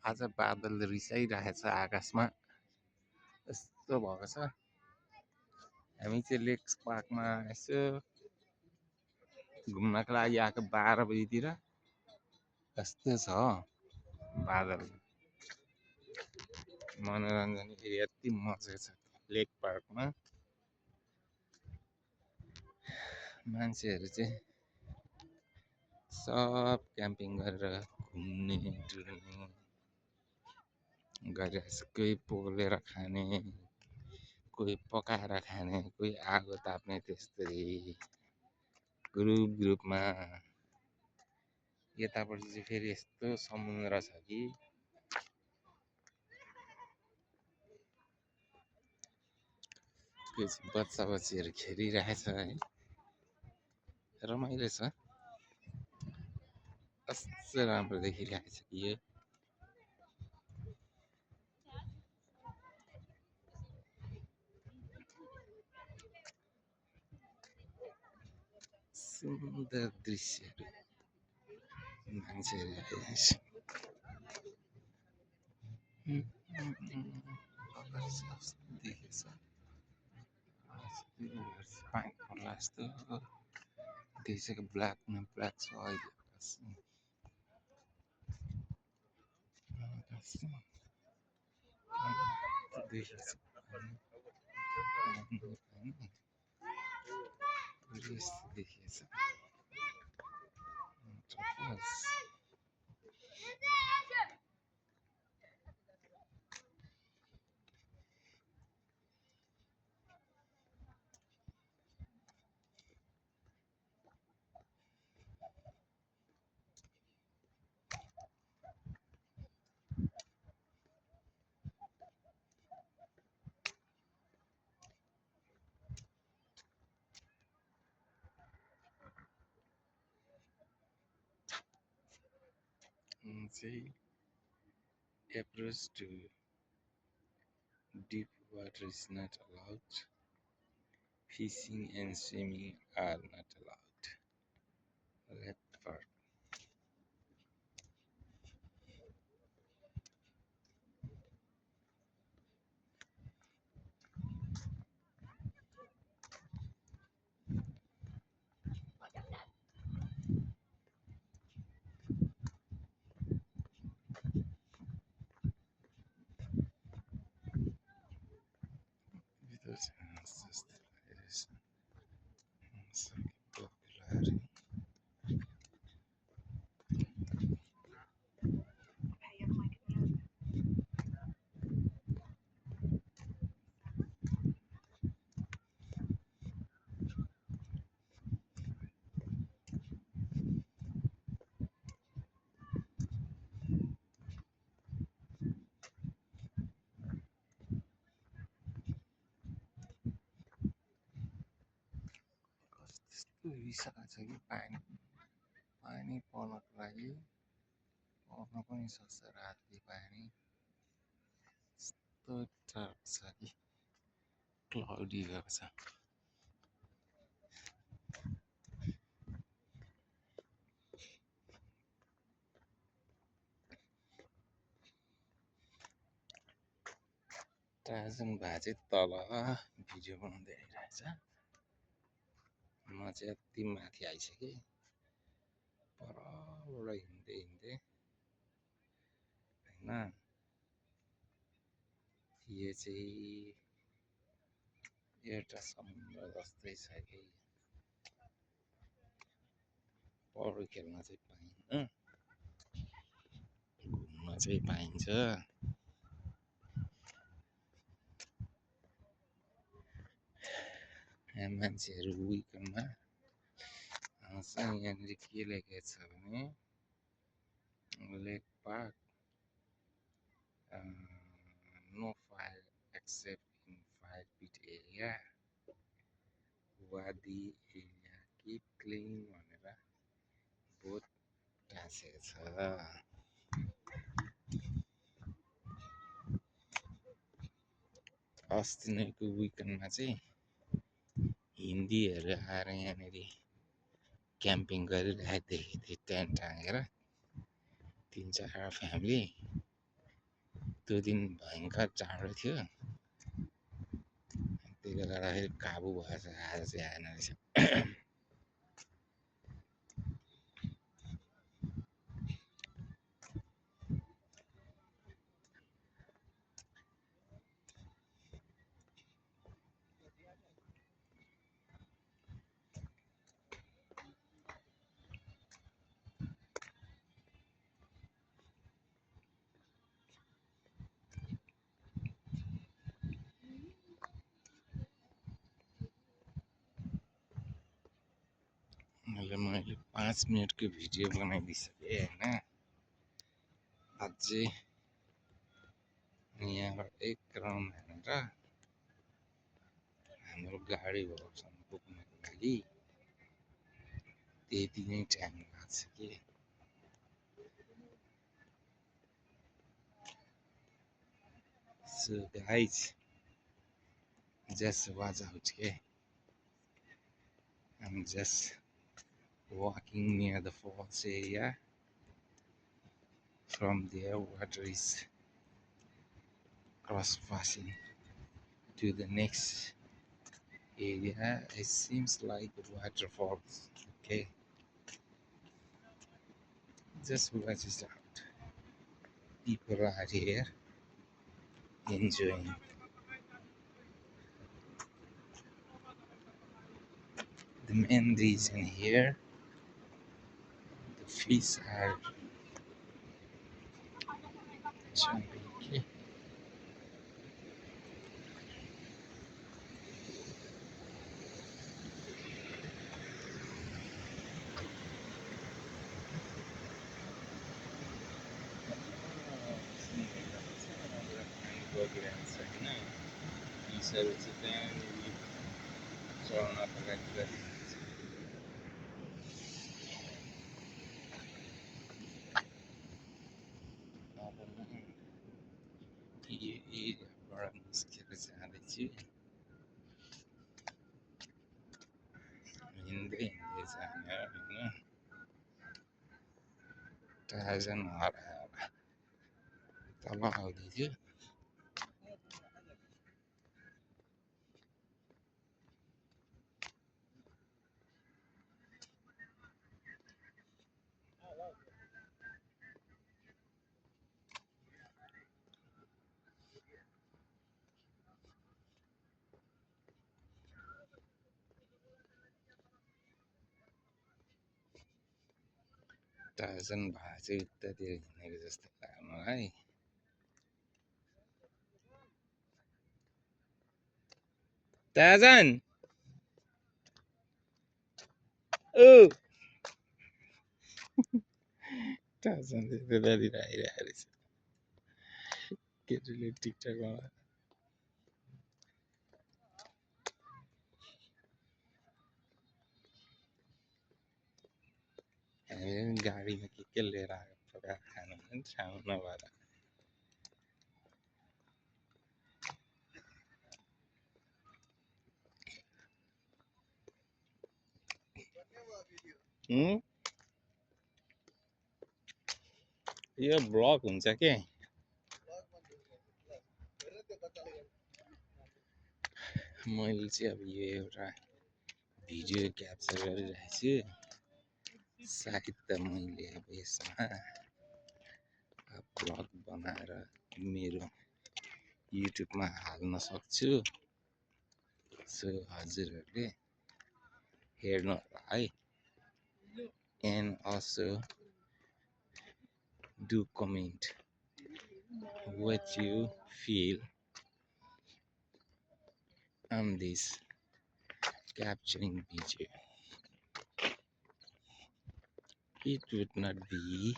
आज बादल रिसाइरहेछ आकाशमा यस्तो भएको छ। हामी चाहिँ लेक्स पार्कमा यसो घुम्नको लागि आएको 12 बजीतिर। यस्तो छ बादल मनोरञ्जन यति मजा छ लेक पार्कमा। मान्छेहरू चाहिँ सब क्याम्पिङ गरेर घुम्ने डुल्ने गरिरहेछ। कोही पोलेर खाने, कोही पकाएर खाने, कोही आगो ताप्ने, त्यस्तै ग्रुपमा। यतापट्टि चाहिँ फेरि यस्तो समुद्र छ कि बच्चा बच्चीहरू खेलिरहेछ है, रमाइलो छ। कस्तो राम्रो देखिरहेछ कि यो सुन्दर दृश्यहरू मान्छेहरू हेरिरहेछ। देखेछ पानी पर्ला जस्तो देखिसक्यो। ब्ल्याक न ब्ल्याक छ अहिले देखिएछ देखिएछ। Approach to deep water is not allowed. Fishing and swimming are not allowed. Lake Park. रिसाएको छ कि पानी पर्नको लागि पर्न पनि सक्छ। राति पानी यस्तो डार्क छ कि क्लाउडी भएको छ। टाजन भए चाहिँ तल भिडियो बनाउँदै आइरहेछ। म चाहिँ यति माथि आइसकेँ। परबाट हिँड्दै होइन यो चाहिँ एउटा समुद्र जस्तै छ कि पौडी खेल्न चाहिँ पाइन्न, घुम्न चाहिँ पाइन्छ। मान्छेहरू विकेन्डमा आउँछ। यहाँनिर के लेखेको छ भने lake park no fire except in 5 feet area, वादी एरिया किप क्लिन भनेर बोर्ड टाँसेको छ। अस्ति नैको विकेन्डमा चाहिँ हिन्दीहरू आएर यहाँनिर क्याम्पिङ गरिरहेको देखेको थिएँ टेन्ट टाँगेर 3-4 फ्यामिली। त्यो दिन भयङ्कर जाडो थियो, त्यसले गर्दाखेरि काबु भएछ। आज चाहिँ आएन रहेछ। मैले 5 मिनटको भिडियो बनाइदिइसकेँ होइन। अझै यहाँबाट एक राउन्ड हानेर हाम्रो गाडी घरसम्म पुग्नको लागि त्यति नै टाइम लाग्छ कि। So guys, just watch out, okay? I'm just walking near the falls area. From there, water is cross passing to the next area. It seems like waterfalls, okay? Just watch it out. People are here enjoying. The main reason here, the fish are jumping, okay? यो एरियाबाट निस्केर जाँदैछु, हिँड्दै हिँड्दै जाने होइन। Torsion हराएर तल आउँदैथ्यो। Torsion भए चाहिँ उतातिर हिँडेको जस्तो लाग्यो मलाई। टार्जन ओ टार्जन चाहिँ त्यतातिर आइरहेको रहेछ। केटीले टिकटकमा हामी गाडीमा के लिएर आएको पकाएर खानु पनि ठाउँ नभएर यो ब्लग हुन्छ के। मैले चाहिँ अब यो एउटा भिडियो क्याप्चर गरिरहेको छु। सायद त मैले अब यसमा ब्लग बनाएर मेरो युट्युबमा हाल्न सक्छु। सो हजुरहरूले हेर्नु होला है। And also do comment what you feel on this capturing video. It would not be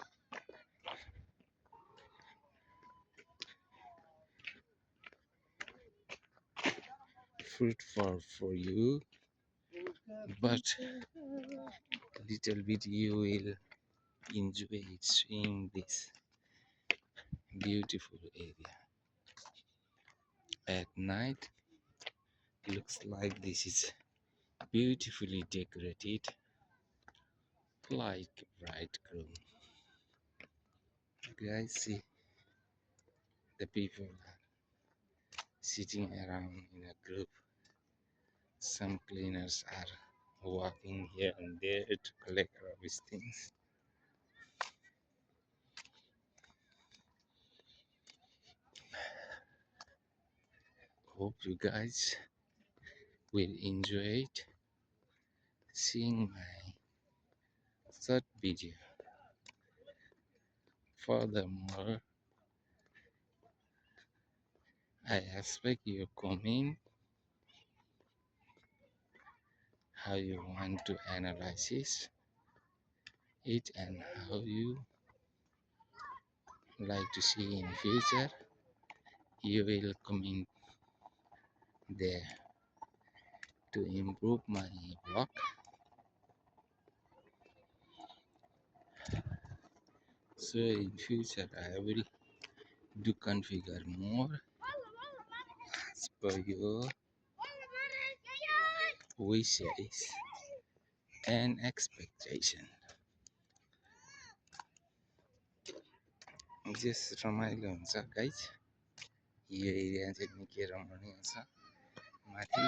fruitful for you, but little bit you will enjoy seeing this beautiful area at night. Looks like this is beautifully decorated like bridegroom. Guys, see The people are sitting around in a group. Some cleaners are walking here and there to collect rubbish things. Hope you guys will enjoy it. Seeing my third video. Furthermore, I expect your comment how you want to analyze it and how you like to see in future. You will comment there to improve my blog. So in future I will do configure more as per your wishes and expectation. Just रमाइलो हुन्छ guys यो area चाहिँ निकै रमाइलो हुन्छ माथि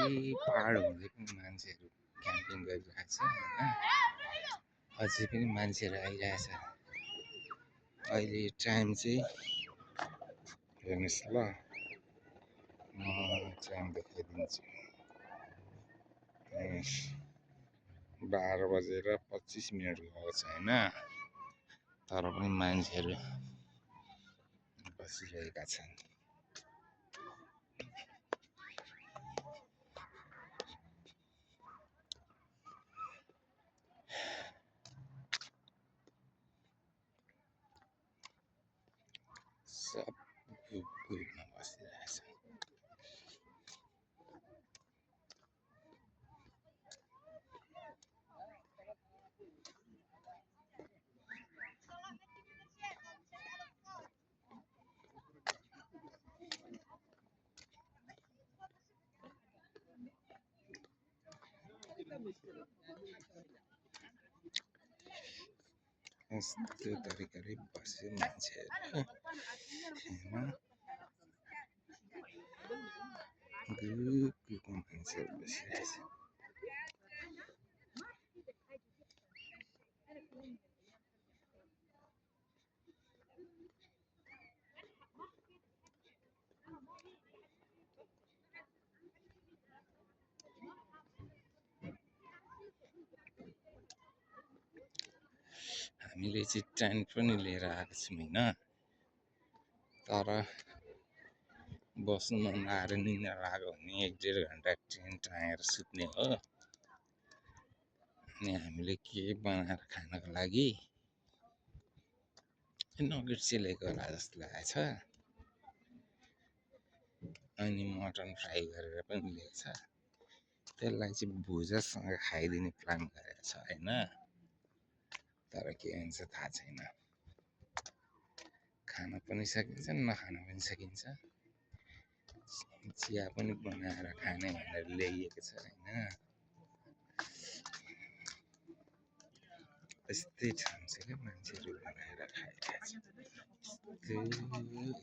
पहाड हुँदै पनि मान्छेहरू क्याम्पिङ गरिरहेछ हैन अझै पनि मान्छेहरू आइरहेछ अहिले टाइम चाहिँ हेर्नुस् ल म टाइम देखाइदिन्छु 12:25 भएको छ हैन तर पनि मान्छेहरू बसिरहेका छन् सब ग्रुपमा बसिरहेछ यस्तो तरिकाले बस्यो मान्छेहरू हैन ग्रुपमा मान्छेहरू बसिरहेछ हामीले चाहिँ टेन्ट पनि लिएर आएको छौँ हैन तर बस्नु मन लागेर निद्रा लाग्यो भने 1-1.5 घन्टा टेन्ट टाँगेर सुत्ने हो अनि हामीले के बनाएर खानको लागि नगेट सेलेको होला जस्तो लागेछ अनि मटन फ्राई गरेर पनि ल्याएको छ त्यसलाई चाहिँ भुजासँग खाइदिने प्लान गरेको छ हैन तर के हुन्छ थाहा छैन खान पनि सकिन्छ नखान पनि सकिन्छ चिया पनि बनाएर खाने भनेर ल्याइएको छ हैन यस्तै ठाउँछ क्या मान्छेहरू बनाएर खाइरहेछ त्यो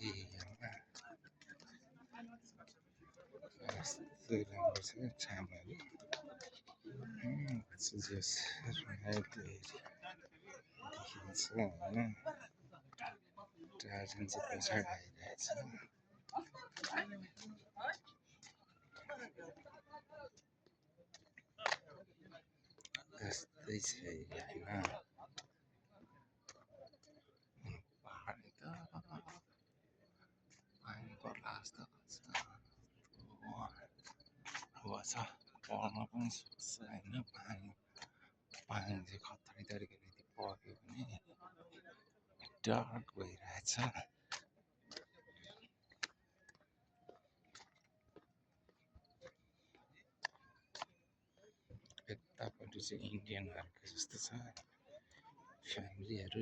एरियामा कस्तो राम्रो छ ठाउँहरू जस रमाइलो एरिया देखिन्छ हैन टार्जन चाहिँ पछाडि आइरहेछ यस्तै छ एरिया हैन पानी त पानी पर्ला जस्तो छ पर्न पनि सक्छ हैन पानी चाहिँ खतरै तरिकाले पर्यो भने डार्क भइरहेछ यतापट्टि चाहिँ इन्डियनहरूको जस्तो छ फ्यामिलीहरू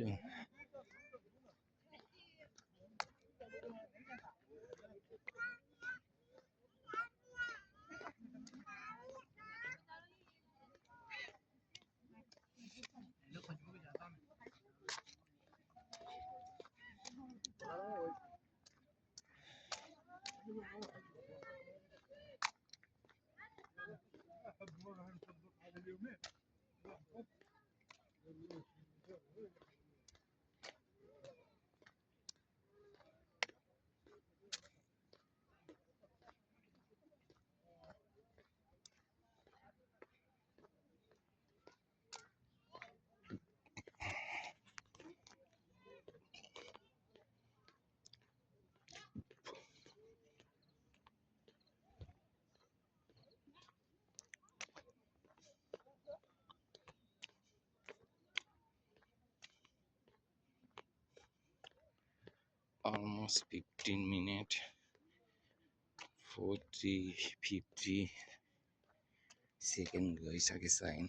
almost 15 minutes 40-50 सेकेन्ड गइसकेछ होइन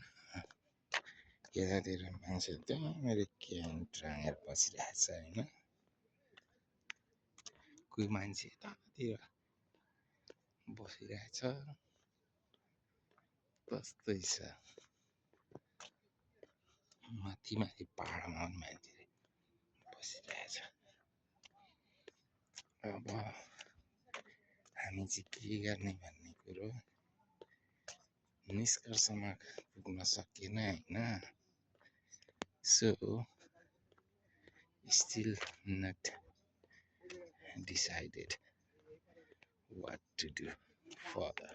यतातिर मान्छे त्यहाँनिर क्यान टाँगेर बसिरहेछ होइन कोही मान्छे यतातिर बसिरहेछ कस्तै छ माथि माथि पहाडमा पनि मान्छे बसिरहेछ अब हामी चाहिँ के गर्ने भन्ने कुरो निष्कर्षमा पुग्न सकेन होइन so still not decided what to do further.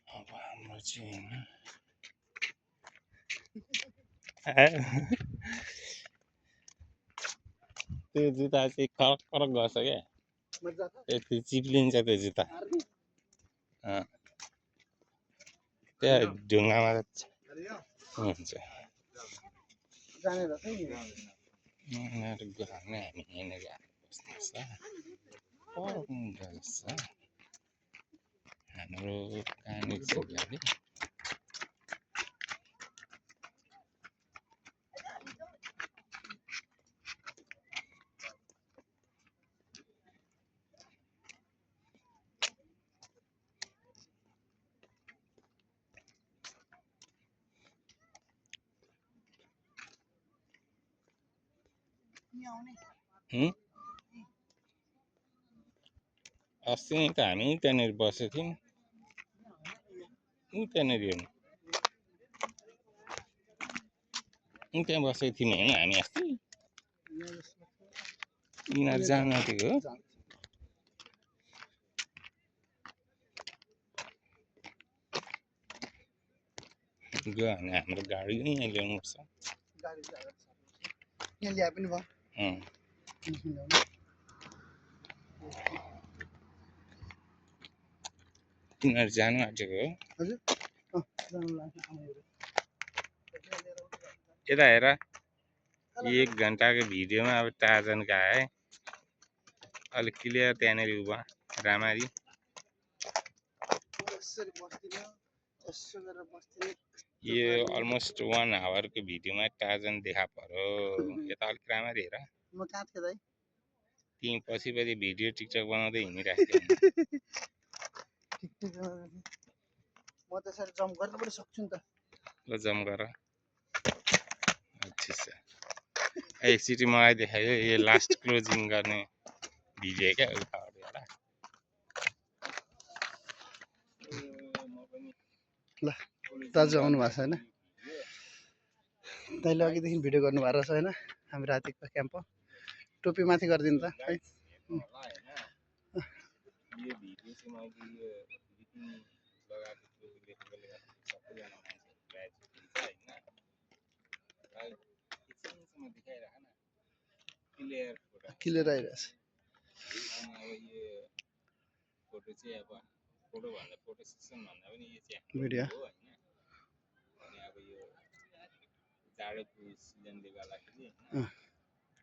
अब हाम्रो चाहिँ त्यो जुत्ता चाहिँ खरक खरक गर्छ क्या यति चिप्लिन्छ त्यो जुत्ता त्यहाँ ढुङ्गामा हुन्छ यिनीहरू गर्ने हामी यहाँनिर बस्नुपर्छ हाम्रो कहाँनिर छ गाडी अस्ति नै त हामी त्यहाँनिर बसेको थियौँ त्यहाँनिर हेर्नु त्यहाँ बसेको थियौँ होइन हामी अस्ति यिनीहरू जानु आँटेको हो गयो भने हाम्रो गाडी नै यहाँ ल्याउनुपर्छ यहाँ ल्याए पनि भयो तिनीहरू जानु आँटेको हो यता हेर 1 घन्टाको भिडियोमा अब टार्जनको आए अलिक क्लियर त्यहाँनिर उभा राम्ररी यो अलमोस्ट 1 आवरको भिडियोमा टार्जन देखा पर्यो यता अलिक राम्ररी हेर म कहाँ थिएँ दाइ तिमी पछि भिडियो टिकटक बनाउँदै हिँडिरहेको म त्यसरी जम्प गर्न पनि सक्छु नि त ल जम्प गर ठिक छ एकचोटि मलाई देखायो यो लास्ट क्लोजिङ गर्ने भिडियो क्या उताबाट होला ल दाजु आउनु भएको छ होइन दाइले अघिदेखि भिडियो गर्नुभएको रहेछ होइन हामी रातिको क्याम्प टोपी माथि गरिदिनु त है क्लियर आइरहेछ फोटो चाहिँ अब फोटो भन्दा फोटो सेसन भन्दा पनि यो चाहिँ भिडियो हो होइन अनि अब यो जाडोको सिजनले गर्दाखेरि होइन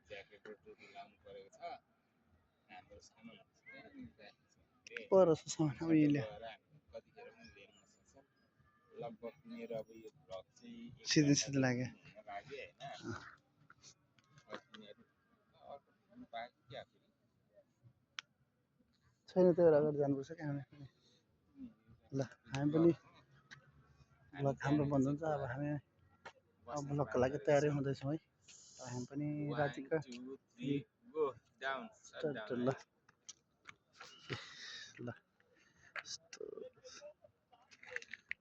ज्याकेट र टोपी लाउनु परेको छ हाम्रो सामानहरू परस सामान अब यहीँ ल्या गएर हामी कतिखेर पनि ल्याउन सक्छौँ लगभग मेरो अब यो भ्लग चाहिँ सिधै सिधै लाग्यो हुन लाग्यो होइन तिनीहरू बाँकी क्या छैन त्यही भएर अगाडि जानुपर्छ क्या हामी ल हामी पनि ब्लग हाम्रो बन्द हुन्छ अब हामी अब ब्लगको लागि तयारी हुँदैछौँ है हामी पनि रातिको गो डाउन ल